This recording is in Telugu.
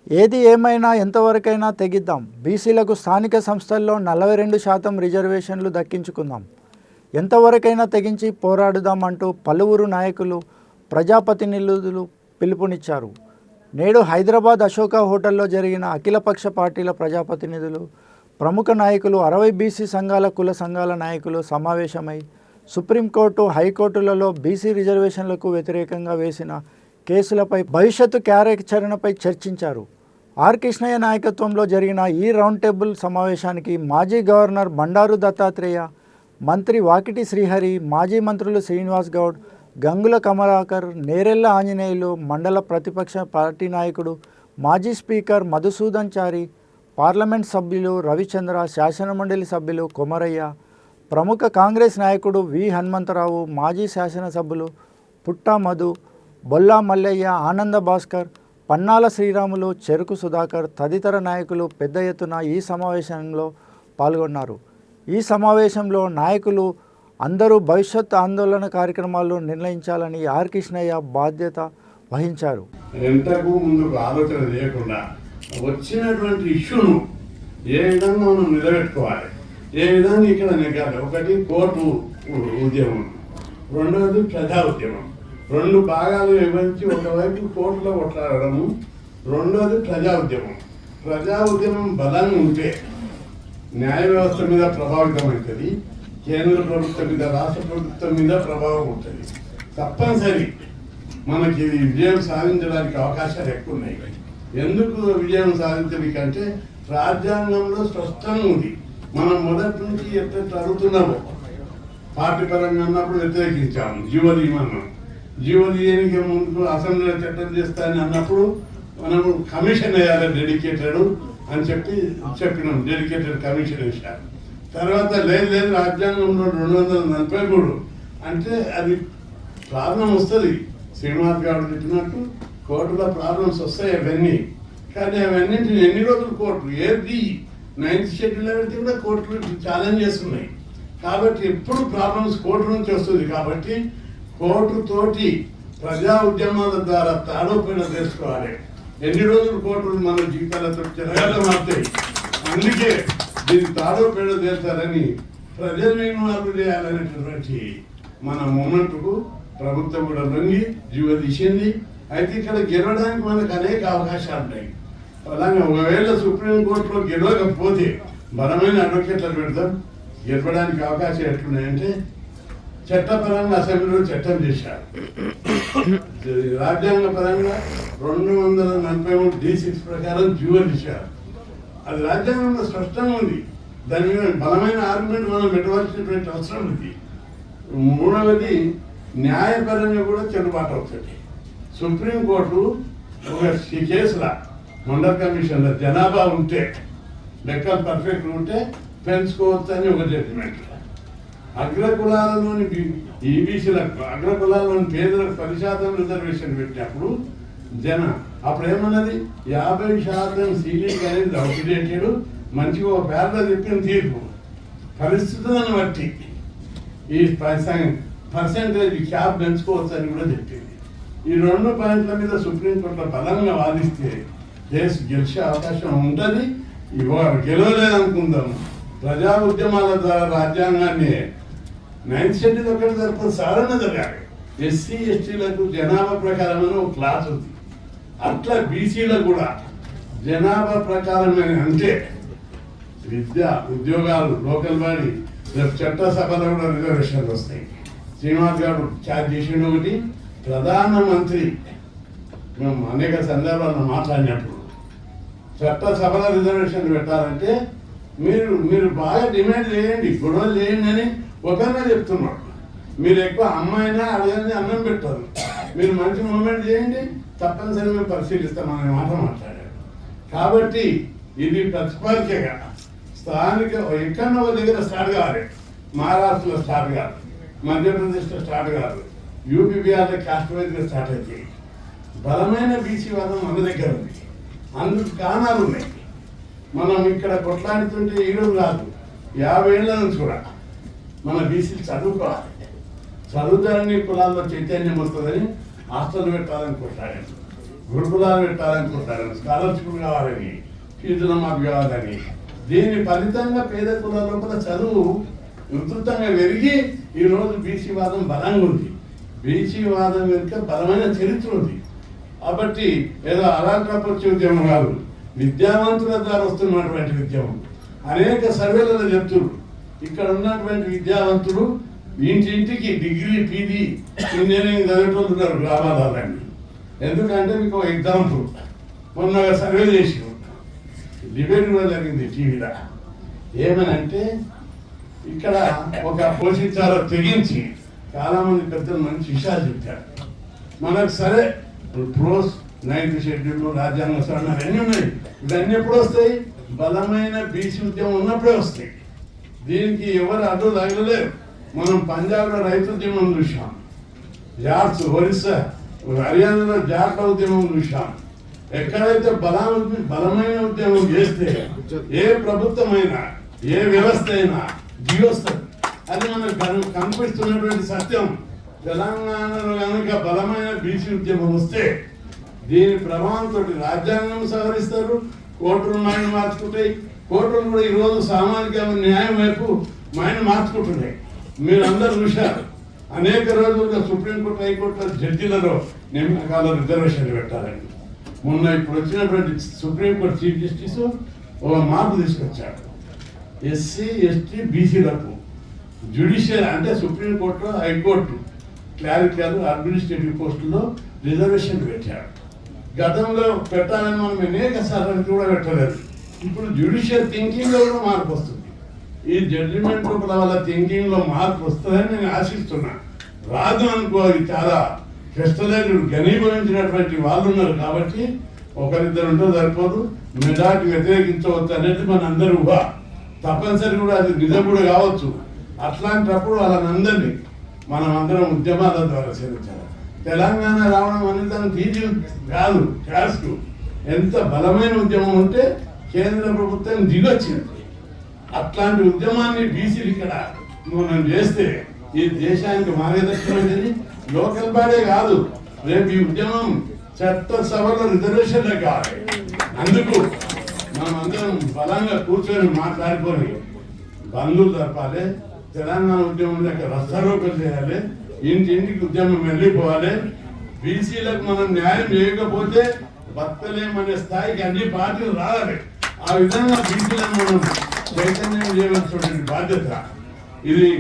ఏది ఏమైనా ఎంతవరకైనా తెగిద్దాం. బీసీలకు స్థానిక సంస్థల్లో 42% రిజర్వేషన్లు దక్కించుకుందాం. ఎంతవరకైనా తెగించి పోరాడుదాం అంటూ పలువురు నాయకులు, ప్రజాప్రతినిధులు పిలుపునిచ్చారు. నేడు హైదరాబాద్ అశోక హోటల్లో జరిగిన అఖిలపక్ష పార్టీల ప్రజాప్రతినిధులు, ప్రముఖ నాయకులు, 60 బీసీ సంఘాల, కుల సంఘాల నాయకులు సమావేశమై సుప్రీంకోర్టు, హైకోర్టులలో బీసీ రిజర్వేషన్లకు వ్యతిరేకంగా వేసిన కేసులపై భవిష్యత్తు కార్యాచరణపై చర్చించారు. ఆర్ కృష్ణయ్య నాయకత్వంలో జరిగిన ఈ రౌండ్ టేబుల్ సమావేశానికి మాజీ గవర్నర్ బండారు దత్తాత్రేయ, మంత్రి వాకిటి శ్రీహరి, మాజీ మంత్రులు శ్రీనివాస్ గౌడ్, గంగుల కమలాకర్, నేరెళ్ల ఆంజనేయులు, మండల ప్రతిపక్ష పార్టీ నాయకుడు, మాజీ స్పీకర్ మధుసూదన్ చారి, పార్లమెంట్ సభ్యులు రవిచంద్ర, శాసనమండలి సభ్యులు కొమరయ్య, ప్రముఖ కాంగ్రెస్ నాయకుడు వి హనుమంతరావు, మాజీ శాసనసభ్యులు పుట్టా మధు, బొల్లా మల్లయ్య, ఆనంద భాస్కర్, పన్నాల శ్రీరాములు, చెరుకు సుధాకర్ తదితర నాయకులు పెద్ద ఎత్తున ఈ సమావేశంలో పాల్గొన్నారు. ఈ సమావేశంలో నాయకులు అందరూ భవిష్యత్ ఆందోళన కార్యక్రమాలు నిర్ణయించాలని ఆర్ కృష్ణయ్య బాధ్యత వహించారు. ఎంతకు ముందుకు ఆలోచన చేయకుండా వచ్చినటువంటి ఇష్యూను ఏ విధంగా మనం నిలబెట్టుకోవాలి, ఏ విధంగా ఇక్కడ నెగ్గాలి. ఒకటి కోర్టు ఉద్యమం, రెండవది ప్రజా ఉద్యమం. రెండు భాగాలు విభజించి ఒకవైపు కోర్టులో కొట్లాడము, రెండోది ప్రజా ఉద్యమం. ప్రజా ఉద్యమం బలంగా ఉంటే న్యాయ వ్యవస్థ మీద ప్రభావితం అవుతుంది, కేంద్ర ప్రభుత్వం మీద, రాష్ట్ర ప్రభుత్వం మీద ప్రభావం ఉంటుంది. తప్పనిసరి మనకి విజయం సాధించడానికి అవకాశాలు ఎక్కువ ఉన్నాయి. ఎందుకు విజయం సాధించడానికంటే రాజ్యాంగంలో స్పష్టంగా ఉంది. మనం మొదటి నుంచి ఎట్లా అడుగుతున్నామో పార్టీ పరంగా అన్నప్పుడు వ్యతిరేకించాము. జీవోదీయమన్నాం, జీవోదీయానికి ముందు అసెంబ్లీలో చట్టం చేస్తానని అన్నప్పుడు మనం కమిషన్ వేయాలి డెడికేటెడ్ అని చెప్పినాం. డెడికేటెడ్ కమిషన్ వేశారు. తర్వాత లేదు రాజ్యాంగంలో 243 అంటే అది ప్రాబ్లం వస్తుంది. శ్రీనివాస్ గారు చెప్పినట్టు కోర్టులో ప్రాబ్లమ్స్ వస్తాయి అవన్నీ. కానీ అవన్నింటిని ఎన్ని రోజులు కోర్టు ఏది 9th షెడ్యూల్ అనేది కూడా కోర్టులు ఛాలెంజ్ చేస్తున్నాయి. కాబట్టి ఎప్పుడు ప్రాబ్లమ్స్ కోర్టు నుంచి వస్తుంది. కాబట్టి కోర్టుతోటి ప్రజా ఉద్యమాల ద్వారా తాడోపేడ తెలుసుకోవాలి. ఎన్ని రోజులు కోర్టులు మన జీవితాలతో జరగాలని మారుతాయి. అందుకే దీన్ని తాడోపేడ చేస్తారని ప్రజలను మార్పు చేయాలనేటటువంటి మన మూమెంట్కు ప్రభుత్వం కూడా లొంగి జీవో తీసింది. అయితే ఇక్కడ గెలవడానికి మనకు అనేక అవకాశాలు ఉన్నాయి. అలాగే ఒకవేళ సుప్రీంకోర్టులో గెలవకపోతే బలమైన అడ్వకేట్లను పెడతాం. గెలవడానికి అవకాశం ఎట్లున్నాయంటే చట్టపరంగా అసెంబ్లీలో చట్టం చేశారు. రాజ్యాంగ పరంగా 243D6 ప్రకారం జీవో తీశారు. అది రాజ్యాంగంలో స్పష్టంగా ఉంది. దాని మీద బలమైన ఆర్గ్యుమెంట్ మనం పెట్టవలసినటువంటి అవసరం ఉంది. మూడవది న్యాయపరంగా కూడా చెల్లుబాటు అవుతుంది. సుప్రీంకోర్టు ఒక కేసుల మండల్ కమిషన్లో జనాభా ఉంటే, లెక్కలు పర్ఫెక్ట్ ఉంటే పెంచుకోవచ్చు అని ఒక జడ్జిమెంట్. అగ్రకులాలలోని ఈబీసీలకు, అగ్రకులాల్లోని పేదలకు 10% రిజర్వేషన్ పెట్టినప్పుడు అప్పుడు ఏమన్నది 50% సీలింగ్ అనేది అవుట్డేటెడ్. మంచిగా ఒక పేద చెప్పిన తీర్పు పరిస్థితులను బట్టి ఈ పర్సెంటేజ్ క్యాప్ పెంచుకోవచ్చు అని కూడా చెప్పింది. ఈ 2 పాయింట్ల మీద సుప్రీంకోర్టులో బలంగా వాదిస్తే కేసు గెలిచే అవకాశం ఉంటుంది. ఇవాళ గెలవలేదనుకుందాం. ప్రజా ఉద్యమాల ద్వారా రాజ్యాంగాన్ని 9th షెడ్యూల్ ఒకటి జరపదు, సాధారణ జరగాలి. ఎస్సీ ఎస్టీలకు జనాభా ప్రకారం అని ఒక క్లాస్ ఉంది. అట్లా బీసీలకు కూడా జనాభా ప్రకారం అంటే విద్య, ఉద్యోగాలు, లోకల్ బాడీ, చట్టసభలో కూడా రిజర్వేషన్లు వస్తాయి. శ్రీనివాస్ గారు ఛార్జ్ చేసిన ఒకటి, ప్రధానమంత్రి మేము అనేక సందర్భాల్లో మాట్లాడినప్పుడు చట్టసభల రిజర్వేషన్లు పెట్టాలంటే మీరు బాగా డిమాండ్ చేయండి, గొడవలు చేయండి అని ఒకరినే చెప్తున్నాడు. మీరు ఎక్కువ అమ్మాయినా అడగని అన్నం పెట్టారు. మీరు మంచి మూమెంట్ చేయండి, తప్పనిసరి మేము పరిశీలిస్తామనే మాట మాట్లాడారు. కాబట్టి ఇది ప్రతిపాదికగా స్థానిక ఎక్కడో దగ్గర స్టార్ట్ కావాలి. మహారాష్ట్రలో స్టార్ట్ కాదు, మధ్యప్రదేశ్లో స్టార్ట్ కాదు, యూపీ బిహార్లో కాస్ట్ వైజ్గా స్టార్ట్ అవుతాయి. బలమైన బీసీ వాదం మన దగ్గర ఉంది. అందుకు కారణాలు ఉన్నాయి. మనం ఇక్కడ కొట్లాడుతుంటే ఈరోజు కాదు, 50 ఏళ్ళ నుంచి కూడా మన బీసీలు చదువుకోవాలి. చదువుతారని కులాల్లో చైతన్యం వస్తుందని హాస్టల్ పెట్టాలని కొట్లాడారు. గురుకులాలు పెట్టాలనుకుంటారని, స్కాలర్షిప్ కావాలని, ఫీజుల మాకు కావాలని. దీని ఫలితంగా పేద కులాల లోపల చదువు విస్తృతంగా పెరిగి ఈరోజు బీసీ వాదం బలంగా ఉంది. బీసీ వాదం వెనుక బలమైన చరిత్ర ఉంది. కాబట్టి ఏదో అలాంటి వచ్చే ఉద్యమం కాదు, విద్యావంతుల ద్వారా వస్తున్నటువంటి ఉద్యమం. అనేక సర్వేలలో చెప్తున్నారు, ఇక్కడ ఉన్నటువంటి విద్యావంతులు ఇంటింటికి డిగ్రీ, పీజీ, ఇంజనీరింగ్ చదివేటోళ్ళు ఉన్నారు గ్రామాలన్నీ. ఎందుకంటే మీకు ఒక ఎగ్జాంపుల్, మొన్న సర్వే చేసి డిబేట్ కూడా జరిగింది టీవీలో. ఏమనంటే ఇక్కడ ఒక పోషించాలో తెగించి చాలామంది పెద్దలు మంచి విషయాలు చెప్తారు. మనకు సరే ప్రోస్ 9th షెడ్యూల్, రాజ్యాంగ సవరణ అన్నీ ఉన్నాయి. ఇవన్నీ ఎప్పుడు వస్తాయి? బలమైన బీసీ ఉద్యమం ఉన్నప్పుడే వస్తాయి. దీనికి ఎవరు అడ్డు తగలలేరు. మనం పంజాబ్లో రైతు ఉద్యమం చూసాం, జాట్స్, ఒరిస్సా, హర్యానాలో జాట్ల ఉద్యమం చూసాం. ఎక్కడైతే బలమైన ఉద్యమం చేస్తే ఏ ప్రభుత్వమైనా, ఏ వ్యవస్థ అయినా దిగొస్తుంది. అది మనకు కనిపిస్తున్నటువంటి సత్యం. తెలంగాణలో కనుక బలమైన బీసీ ఉద్యమం వస్తే దీని ప్రభావంతో రాజ్యాంగం సవరిస్తారు, కోర్టులు మైండ్ మార్చుకుంటాయి. కోర్టులు కూడా ఈరోజు సామాజిక న్యాయం వైపు మైండ్ మార్చుకుంటున్నాయి. మీరు అందరూ చూశారు, అనేక రోజులుగా సుప్రీంకోర్టు, హైకోర్టులో జడ్జీలలో నియామకాల రిజర్వేషన్లు పెట్టాలని. మొన్న ఇప్పుడు వచ్చినటువంటి సుప్రీంకోర్టు చీఫ్ జస్టిస్ ఒక మార్పు తీసుకొచ్చాడు. ఎస్సీ, ఎస్టీ, బీసీలకు జ్యుడిషియల్ అంటే సుప్రీంకోర్టు, హైకోర్టు, క్లారికల్, అడ్మినిస్ట్రేటివ్ పోస్టుల్లో రిజర్వేషన్ పెట్టాడు. గతంలో పెట్టాలని మనం అనేక సార్లు కూడా పెట్టలేదు. ఇప్పుడు జ్యుడిషియల్ థింకింగ్లో కూడా మార్పు వస్తుంది. ఈ జడ్జిమెంట్ వల్ల థింకింగ్లో మార్పు వస్తుందని నేను ఆశిస్తున్నా. రాదు అనుకో, అది చాలా కష్టలేదు. ఘనీభవించినటువంటి వాళ్ళు ఉన్నారు కాబట్టి ఒకరిద్దరు ఉంటే సరిపోదు. మెజార్టీ వ్యతిరేకించవచ్చు అనేది మన అందరి ఊహ. తప్పనిసరి కూడా అది నిజం కూడా కావచ్చు. అట్లాంటప్పుడు వాళ్ళందరినీ మనం అందరం ఉద్యమాల ద్వారా చేర్చాలి. తెలంగాణ రావడం అనేది దానికి ఈజీ కాదు. టాస్క్ ఎంత బలమైన ఉద్యమం ఉంటే కేంద్ర ప్రభుత్వం దిగొచ్చింది. అట్లాంటి ఉద్యమాన్ని బీసీలు ఇక్కడ మనం చేస్తే ఈ దేశానికి మార్గదర్శకమైనది. లోకల్ బాడీ కాదు, రేపు ఈ ఉద్యమం చట్టసభలో రిజర్వేషన్లే కావాలి. అందుకు మనం అందరం బలంగా కూర్చొని మాట్లాడుకొని బంధువులు జరపాలి. తెలంగాణ ఉద్యమం దగ్గర రస్తారోకలు చేయాలి. ఇంటింటికి ఉద్యమం వెళ్ళిపోవాలి. బీసీలకు మనం న్యాయం చేయకపోతే బతకలేమనే స్థాయికి అన్ని పార్టీలు రావాలి. ఆ విధంగా బీసీలను మనం చైతన్యం చేయవలసినటువంటి బాధ్యత ఇది.